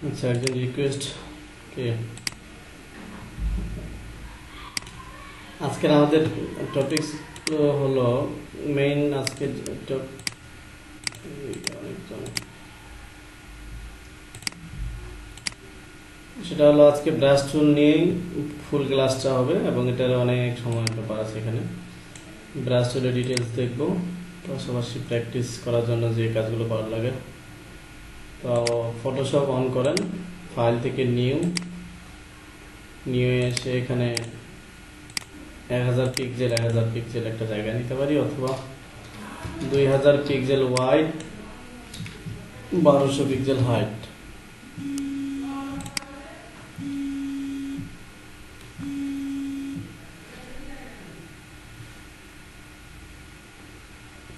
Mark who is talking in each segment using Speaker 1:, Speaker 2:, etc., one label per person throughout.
Speaker 1: আচ্ছা, একজন রিকোয়েস্ট কে আজকের আমাদের টপিকস হলো মেইন আজকে সেটা হলো আজকে ব্রাশ টুল নিয়েই ফুল ক্লাসটা হবে এবং এটার অনেক সময় ব্যাপার আছে। এখানে ব্রাশ টুলের ডিটেলস দেখব, পাশাপাশি প্র্যাকটিস করার জন্য যে কাজগুলো করা লাগে। তো ফটোশপ অন করেন, ফাইল থেকে নিউ এসে এখানে 1000 পিক্সেল একটা জায়গা নিতে পারি, অথবা 2000 পিক্সেল ওয়াইড 1200 পিক্সেল হাইট।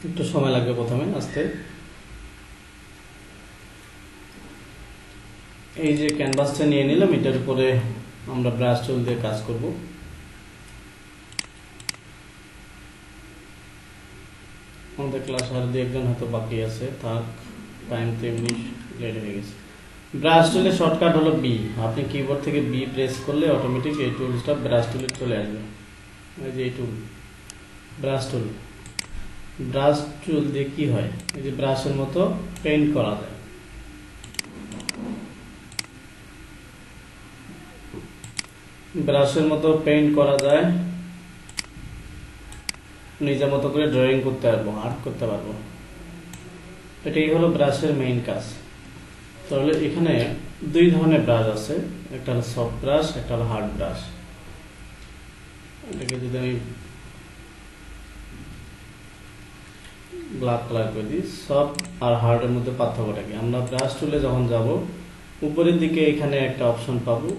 Speaker 1: একটু সময় লাগবে প্রথমে আসতে। এই যে ক্যানভাসটা নিয়ে নিলাম, এটার উপরে আমরা ব্রাশ টুল দিয়ে কাজ করব। আমাদের ক্লাস আর দু একজন হয়তো বাকি আছে, তার টাইম তো এমনি লেট হয়ে গেছে। ব্রাশ টুলের শর্টকাট হলো বি। আপনি কিবোর্ড থেকে বি প্রেস করলে অটোমেটিক এই টুলসটা ব্রাশ টুলে চলে আসবে। এই যে এই টুল ব্রাশ টুল দিয়ে কি হয়, এই যে ব্রাশের মতো পেইন্ট করা যায়। ব্রাশের মতো পেইন্ট করা যায়, নিজের মতো করে ড্রয়িং করতে পারবো, আর্ট করতে পারবো। এটাই হলো ব্রাশের মেইন কাজ। তাহলে এখানে দুই ধরনের ব্রাশ আছে, একটা হলো সফট ব্রাশ, একটা হলো হার্ড ব্রাশ। এটাকে যদি আমি ব্ল্যাক কালার করে দিই, সফট আর হার্ডের মধ্যে পার্থক্যটা কি? আমরা ব্রাশ টুলে যখন যাব, উপরের দিকে এখানে একটা অপশন পাবো,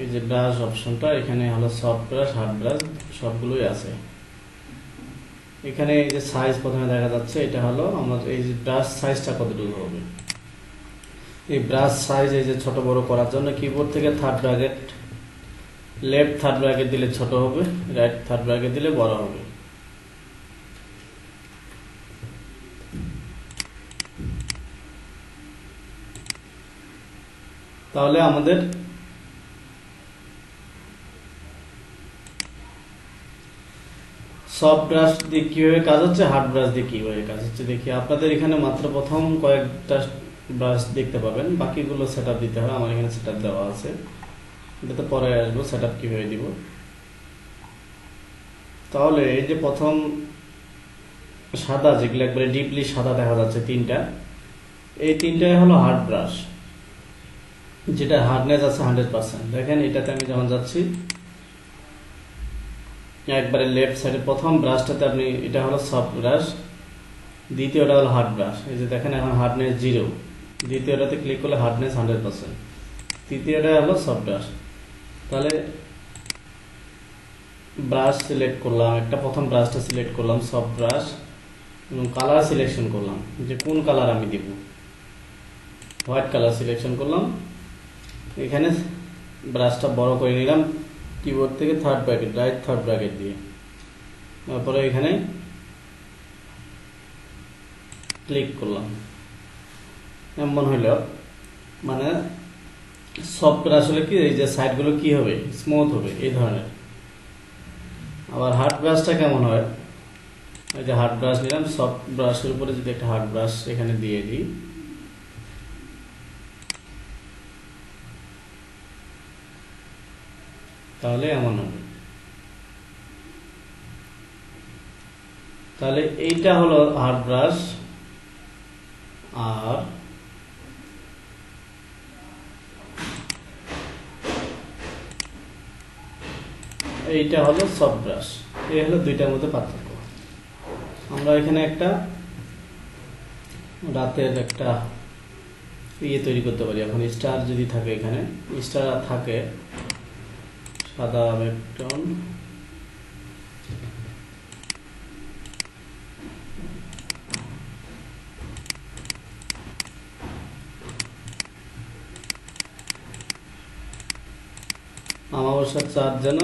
Speaker 1: এই যে ব্রাশ অপশনটা, এখানে হলো সফট ব্রাশ, হার্ড ব্রাশ সবগুলোই আছে। এখানে এই যে সাইজ প্রথমে দেখা যাচ্ছে, এটা হলো আমার এই যে ব্রাশ সাইজটা কতটুকু হবে। এই ব্রাশ সাইজ এই যে ছোট বড় করার জন্য কিবোর্ড থেকে লেফট থার্ড ব্র্যাকেট দিলে ছোট হবে, রাইট থার্ড ব্র্যাকেট দিলে বড় হবে। তাহলে আমাদের সফট ব্রাশ দিয়ে কিভাবে কাজ হচ্ছে, হার্ড ব্রাশ দিয়ে কিভাবে কাজ হচ্ছে দেখি। আপনাদের এখানে মাত্র প্রথম কয়েকটা ব্রাশ দেখতে পাবেন, বাকিগুলো সেটআপ দিতে হবে। আমার এখানে সেটআপ দেওয়া আছে, এটাতে পরে আসবো সেটআপ কিভাবে দিব। তাহলে এই যে প্রথম সাদা, যেগুলো একবারে ডিপলি সাদা দেখা যাচ্ছে তিনটা, এই তিনটাই হলো হার্ড ব্রাশ, যেটা হার্ডনেস আছে 100%। দেখেন এটাতে আমি যখন যাচ্ছি, একবারে লেফট সাইডে প্রথম ব্রাশটাতে আপনি, এটা হলো সফট ব্রাশ, দ্বিতীয়টা হলো হার্ড ব্রাশ। এই যে দেখেন এখন হার্ডনেস 0, দ্বিতীয়টাতে ক্লিক করলে হার্ডনেস 100%, তৃতীয়টা হলো সফট ব্রাশ। তাহলে ব্রাশ সিলেক্ট করলাম, একটা প্রথম ব্রাশটা সিলেক্ট করলাম সফট ব্রাশ, এবং কালার সিলেকশন করলাম যে কোন কালার আমি দিব, হোয়াইট কালার সিলেকশন করলাম। এখানে ব্রাশটা বড় করে নিলাম কিবোর্ড থেকে রাইট থার্ড ব্র্যাকেট দিয়ে, তারপরে এখানে ক্লিক করলাম। এমন হইল, মানে সফট ব্রাশ হলে কি, এই যে সাইডগুলো কি হবে, স্মুথ হবে এই ধরনের। আবার হার্ড ব্রাশটা কেমন হয়, এই যে হার্ড ব্রাশ নিলাম, সফট ব্রাশের উপরে যদি একটা হার্ড ব্রাশ এখানে দিয়ে দিই, তাহলে এমন হবে। তাহলে এইটা হলো হার্ড ব্রাশ, আর এইটা হলো সফট ব্রাশ। এই হলো দুইটার মধ্যে পার্থক্য। আমরা এখানে একটা রাতের একটা তৈরি করতে পারি। এখন স্টার যদি থাকে, এখানে স্টার থাকে, সাদা ব্যাকগ্রাউন্ড, অমাবস্যার চাঁদ যেন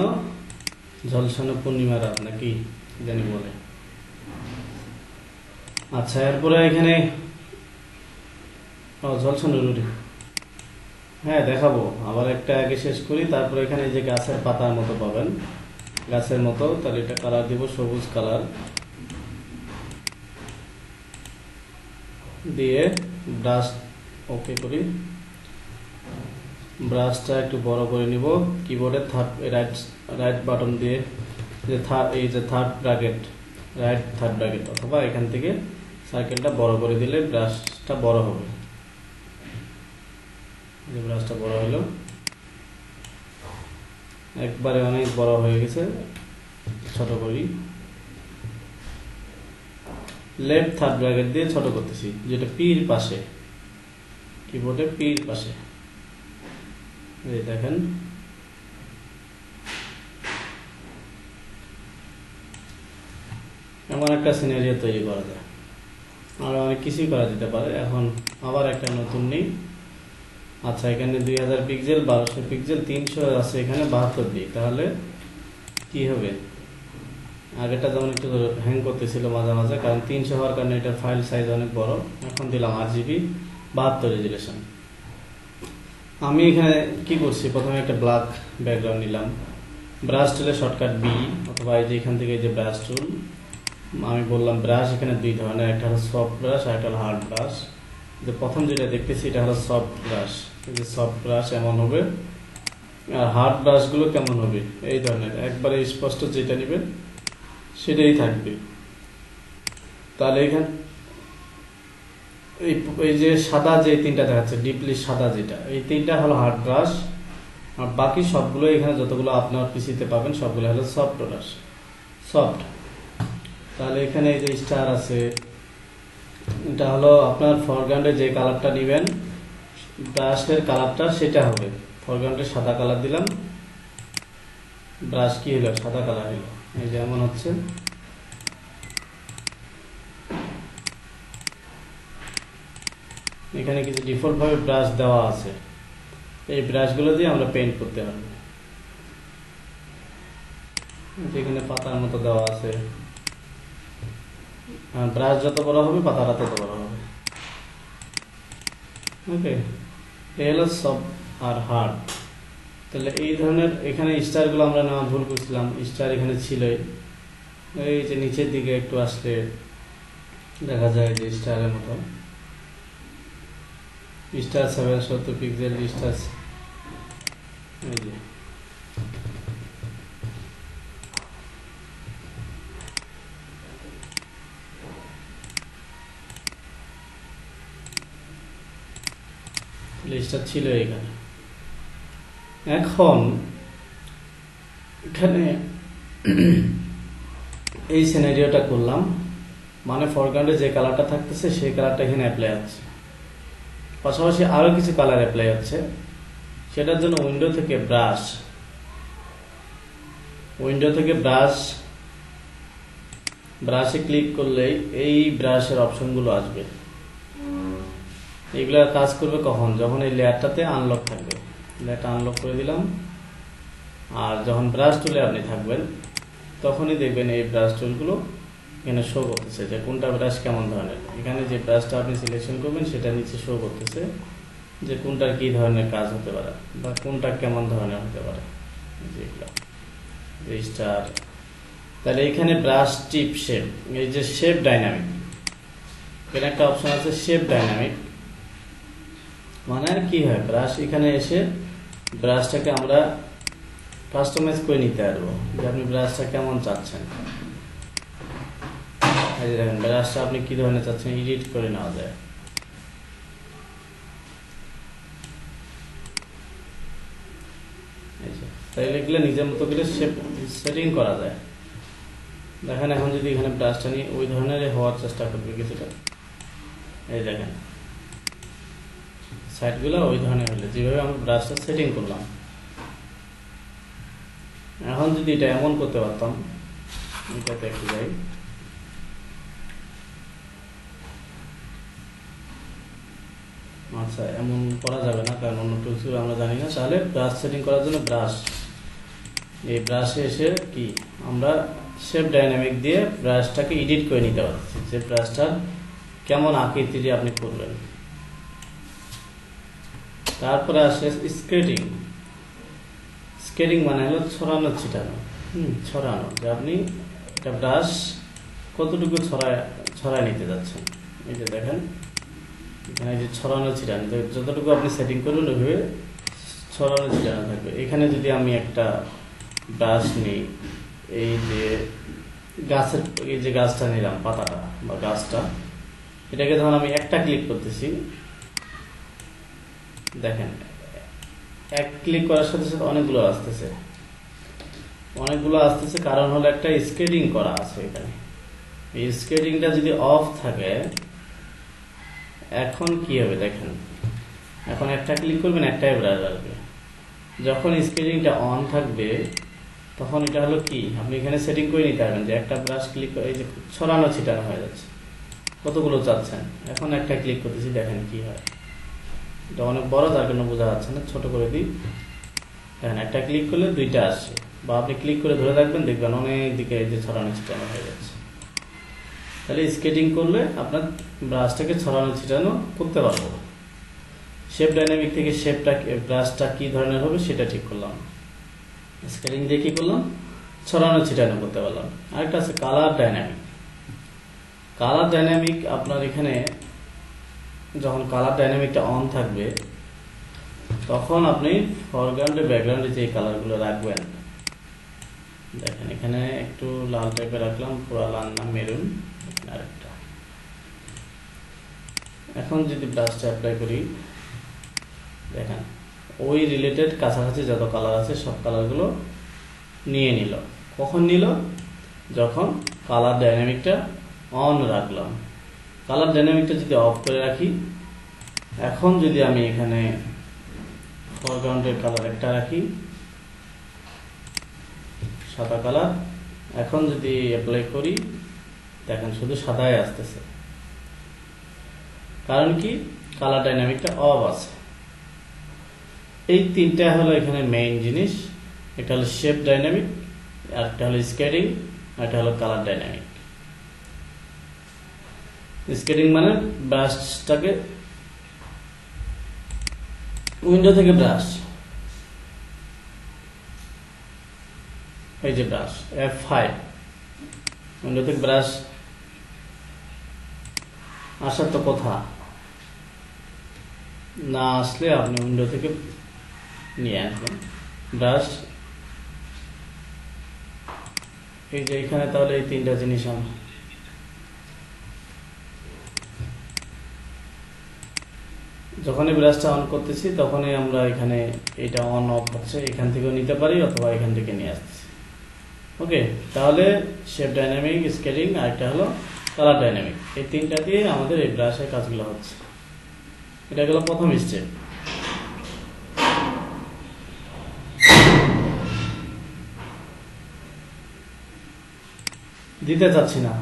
Speaker 1: ঝলসানো পূর্ণিমা রাত, নাকি জানি বলে। আচ্ছা, এরপরে এখানে ঝলসানো রুটি, হ্যাঁ দেখাবো, আবার একটা আগে শেষ করি, তারপরে এখানে যে গাছের পাতার মতো পাবেন, গাছের মতো, তাহলে এটা কালার দিব সবুজ কালার দিয়ে ব্রাশ ওকে করি। ব্রাশটা একটু বড় করে নিব, কিবোর্ডের রাইট বাটন দিয়ে এই যে third bracket, right third bracket, অথবা এখান থেকে সার্কেলটা বড় করে দিলে ব্রাশটা বড় হবে। যে ব্রাশটা বড় হলো, একবারে অনেক বড় হয়ে গেছে, ছোট করি। লেফট থার্ড ব্র্যাকেট দিয়ে ছোট করতেছি, যেটা পির পাশে, কিবোর্ডে পির পাশে, এই দেখেন। এমন একটা সিনারিও তৈরি করা যায়, আর অনেক কিছুই করা যেতে পারে। এখন আবার একটা নতুন নেই। আচ্ছা, এখানে 2000 পিক্সেল, 1200 পিক্সেল, 300 আছে, এখানে 72 দিই, তাহলে কি হবে? আগেটা যেমন একটু হ্যাং করতেছিল মাঝে মাঝে, কারণ 300 হওয়ার কারণে এটার ফাইল সাইজ অনেক বড়। এখন দিলাম 8GB 72 রেজুলেশন। আমি এখানে কি করছি, প্রথমে একটা ব্ল্যাক ব্যাকগ্রাউন্ড নিলাম, ব্রাশ টুলে শর্টকাট বি, অথবা এই যে এখান থেকে যে ব্রাশ টুল, আমি বললাম ব্রাশ এখানে দুই ধরনের, একটা হলো সফট ব্রাশ আর একটা হলো হার্ড ব্রাশ। যে প্রথম যেটা দেখতেছি এটা হলো সফট ব্রাশ, এই যে সফট ব্রাশ এমন হবে, আর হার্ড ব্রাশগুলো কেমন হবে, এই ধরনের একবারে স্পষ্ট যেটা নেবেন সেটাই থাকবে। তাহলে এখানে এই যে সাদা যে তিনটা দেখাচ্ছে, ডিপলি সাদা যেটা, এই তিনটা হলো হার্ড ব্রাশ, আর বাকি সবগুলো এখানে যতগুলো আপনার পিসিতে পাবেন সবগুলো হলো সফট ব্রাশ, সফট। তাহলে এখানে এই যে স্টার আছে, এটা হলো আপনার ফরগ্রাউন্ডে যে কালারটা নেবেন, ব্রাশের কালারটা সেটা হবে। ফরগ্রাউন্ডে সাদা কালার দিলাম, ব্রাশ কি হলো, সাদা কালার হলো। এই যে এমন হচ্ছে। এখানে কিছু ডিফল্ট ভাবে ব্রাশ দেওয়া আছে, এই ব্রাশগুলো দিয়ে আমরা পেইন্ট করতে পারবো। এখানে পাতার মতো দেওয়া আছে, ব্রাশ যত বড় হবে পাতাটা তত বড় হবে। ওকে, এই হলো সব আর হার্ড। তাহলে এই ধরনের এখানে স্টারগুলো আমরা নেওয়া ভুল করছিলাম, স্টার এখানে ছিলই, এই যে নিচের দিকে একটু আসলে দেখা যায় যে স্টারের মতো, স্টার 770 পিক্সেল স্টার, এই যে স্টার ছিল এখানে। এখন এখানে এই সিনারিওটা করলাম, মানে ফরগ্রাউন্ডে যে কালারটা থাকতেছে সেই কালারটা এখানে অ্যাপ্লাই হচ্ছে, পাশাপাশি আরো কিছু কালার অ্যাপ্লাই হচ্ছে। সেটার জন্য উইন্ডো থেকে ব্রাশে ক্লিক করলেই এই ব্রাশের অপশনগুলো আসবে। এগুলা কাজ করবে কখন, যখন এই লেয়ারটাতে আনলক থাকবে, লেয়ারটা আনলক করে দিলাম, আর যখন ব্রাশ টুলে আপনি থাকবেন তখনই দেখবেন এই ব্রাশ টুলগুলো এখানে শো করতেছে যে কোনটা ব্রাশ কেমন ধরনের। এখানে যে ব্রাশটা আপনি সিলেকশন করবেন সেটা নিচে শো করতেছে যে কোনটার কি ধরনের কাজ হতে পারে বা কোনটা কেমন ধরনের হতে পারে, যেগুলো স্টার। তাহলে এখানে ব্রাশ টিপ শেপ, এই যে শেপ ডাইনামিক, এখানে একটা অপশন আছে শেপ ডাইনামিক, মানে কি হয়, ব্রাশ এখানে এসে ব্রাশটাকে আমরা কাস্টমাইজ করে নিতে পারবো যে আপনি ব্রাশটা কেমন চাচ্ছেন। এই যে দেখেন ব্রাশটা আপনি কি ধরনের চাচ্ছেন, এডিট করে নেওয়া যায়। তাইলে এগুলো নিজের মতো করে সেটিং করা যায়। দেখেন এখন যদি এখানে ব্রাশটা নিয়ে ওই ধরনের হওয়ার চেষ্টা করবে কিছুটা, এই দেখেন সাইডগুলো ওই ধরনের হলে যেভাবে আমরা ব্রাশটা সেটিং করলাম, এখন যদি এটা এমন করতে পারতাম, এটাতে একটু যাই, আচ্ছা এমন করা যাবে না কারণ অন্য টুলস আমরা জানি না। তাহলে ব্রাশ সেটিং করার জন্য এই ব্রাশে এসে কি আমরা শেপ ডাইনামিক দিয়ে ব্রাশটাকে এডিট করে নিতে পারছি, যে ব্রাশটার কেমন আকৃতি আপনি করবেন। তারপরে আসে স্কেটিং। স্কেটিং মানে হলো ছড়ানো ছিটানো। ছড়ানো, যে আপনি একটা ব্রাশ কতটুকু ছড়ায় নিতে যাচ্ছেন। এই যে দেখেন এখানে যে ছড়ানো ছিটানো, যতটুকু আপনি সেটিং করবেন ওইভাবে ছড়ানো ছিটানো থাকবে। এখানে যদি আমি একটা ব্রাশ নিই, এই যে গাছের, এই যে গাছটা নিলাম, পাতাটা বা গাছটা, এটাকে যখন আমি একটা ক্লিক করতেছি, দেখেন এক ক্লিক করার সাথে সাথে অনেকগুলো আসতেছে। কারণ হলো একটা স্কেটিং করা আছে এখানে। এই স্কেটিংটা যদি অফ থাকে, এখন কি হবে দেখেন, এখন একটা ক্লিক করবেন, একটাই ব্রাশ আসবে। যখন স্কেটিংটা অন থাকবে, তখন এটা হলো কি, আপনি এখানে সেটিং করে নিতে পারবেন যে একটা ব্রাশ ক্লিক করে, এই যে ছড়ানো ছিটানো হয়ে যাচ্ছে, কতগুলো চাচ্ছেন। এখন একটা ক্লিক করতেছি, দেখেন কি হয়। এটা অনেক বড়, তার জন্য বোঝা যাচ্ছে না, ছোট করে দিই। দেখেন একটা ক্লিক করলে দুইটা আসছে, বা আপনি ক্লিক করে ধরে রাখবেন, দেখবেন অনেক দিকে এই যে ছড়ানো ছিটানো হয়ে যাচ্ছে। তাহলে স্কেটিং করলে আপনার ব্রাশটাকে ছড়ানো ছিটানো করতে পারবো। শেপ ডাইনামিক থেকে শেপটা, ব্রাশটা কি ধরনের হবে সেটা ঠিক করলাম। স্কেটিং দিয়ে কি করলাম, ছড়ানো ছিটানো করতে পারলাম। আরেকটা আছে কালার ডাইনামিক। কালার ডাইনামিক আপনার এখানে যখন কালার ডাইনামিকটা অন থাকবে, তখন আপনি ফরগ্রাউন্ডে ব্যাকগ্রাউন্ডে যে কালারগুলো রাখবেন, দেখেন এখানে একটু লাল টাইপের রাখলাম, পুরো লাল না, মেরুন। আরেকটা, এখন যদি ব্রাশটা অ্যাপ্লাই করি, দেখেন ওই রিলেটেড কাছাকাছি যত কালার আছে সব কালারগুলো নিয়ে নিল। কখন নিল, যখন কালার ডাইনামিকটা অন রাখলাম। কালার ডাইনামিকটা যদি অফ করে রাখি, এখন যদি আমি এখানে ফরগ্রাউন্ডের কালার একটা রাখি, সাদা কালার, এখন যদি অ্যাপ্লাই করি, দেখেন শুধু সাদাই আসতেছে। কারণ কি, কালার ডাইনামিকটা অফ আছে। এই তিনটা হলো এখানে মেইন জিনিস। একটা হলো শেপ ডাইনামিক, আরেকটা হলো স্কেটিং, আরেকটা হলো কালার ডাইনামিক। স্কেটিং মানে ব্রাশটাকে উইন্ডো থেকে ব্রাশ, এই যে ব্রাশ F5, উইন্ডো থেকে ব্রাশ আসার তো কথা না, আসলে আপনি উইন্ডো থেকে নিয়ে আসবেন ব্রাশ। এই যে এখানে তাহলে এই তিনটা জিনিস আমরা যখনই ব্রাশটা অন করতেছি, তখনই আমরা এখানে এটা অন অফ হচ্ছে, এখান থেকেও নিতে পারি অথবা এখান থেকে নিয়ে আসতেছি। ওকে, তাহলে শেপ ডাইনামিক, স্কেলিং, আর একটা হলো কালার ডাইনামিক, এই তিনটা দিয়ে আমাদের এই ব্রাশের কাজগুলো হচ্ছে। এটা গেল প্রথম স্টেপ। দিতে চাচ্ছি না,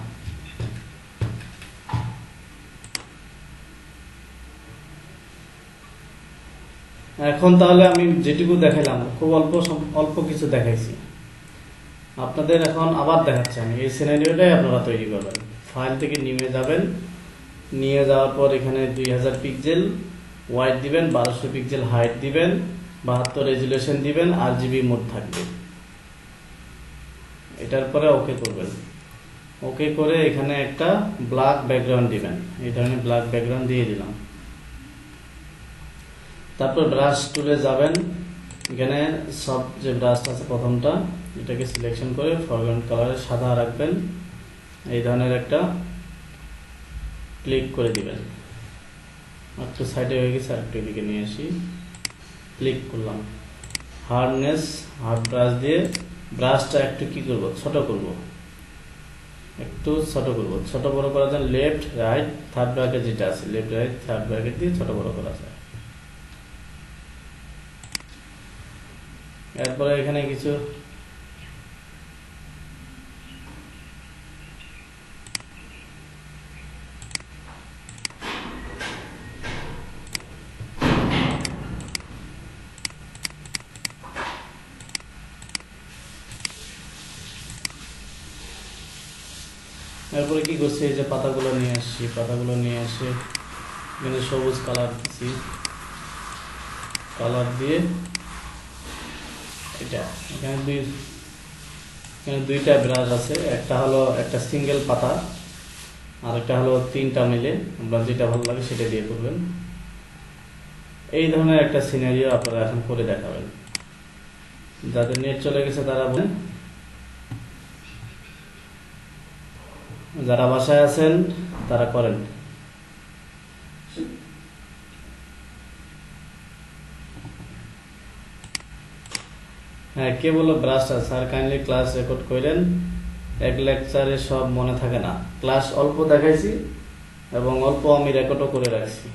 Speaker 1: এখন তাহলে আমি যেটুকু দেখাইলাম, খুব অল্প কিছু দেখাইছি, আপনাদের এখন আবার দেখাচ্ছি আমি। এই সিনারিওটাই আপনারা তৈরি করবেন। ফাইল থেকে নিয়ে যাবেন, নিয়ে যাওয়ার পর এখানে 2000 পিক্সেল ওয়াইড দিবেন, 1200 পিক্সেল হাইট দিবেন, 72 রেজুলেশন দিবেন, RGB মোড থাকবে। এটার পরে ওকে করবেন। ওকে করে এখানে একটা ব্ল্যাক ব্যাকগ্রাউন্ড দিবেন, এই ধরনের ব্ল্যাক ব্যাকগ্রাউন্ড দিয়ে দিলাম। তারপর ব্রাশ টুলে যাবেন, এখানে সব যে ব্রাশটা আছে প্রথমটা, এটাকে সিলেকশন করে ফরগ্রাউন্ড কালারে সাদা রাখবেন, এই ধরনের একটা ক্লিক করে দিবেন। একটু সাইডে হয়ে গেছে, আরেকটু এদিকে নিয়ে আসি, ক্লিক করলাম। হার্ডনেস, হার্ড ব্রাশ দিয়ে ব্রাশটা একটু কি করব, ছোট করব, একটু ছোট করব। ছোট বড় করার জন্য লেফট রাইট থার্ড ব্র্যাকেট যেটা আছে, লেফট রাইট থার্ড ব্র্যাকেট দিয়ে ছোট বড় করা যায়। এরপরে এখানে কিছু এরপরে কি করছি, এই যে পাতাগুলো নিয়ে আসছি, পাতাগুলো নিয়ে এসে এখানে সবুজ কালার দিচ্ছি, কালার দিয়ে এটা এখানে দুইটা ব্রাশ আছে, একটা হলো একটা সিঙ্গেল পাতা আর একটা হলো তিনটা মিলে, আমরা যেটা ভালো লাগে সেটা দিয়ে করবেন। এই ধরনের একটা সিনারিও আপনারা এখন করে দেখাবেন। যাদের নেট চলে গেছে তারা বলেন, যারা বাসায় আছেন তারা করেন। হ্যাঁ, কে বললো ব্রাশটা স্যার কাইন্ডলি ক্লাস রেকর্ড করেন, এক লেকচারে সব মনে থাকে না। ক্লাস অল্প দেখাইছি এবং অল্প আমি রেকর্ডও করে রাখছি।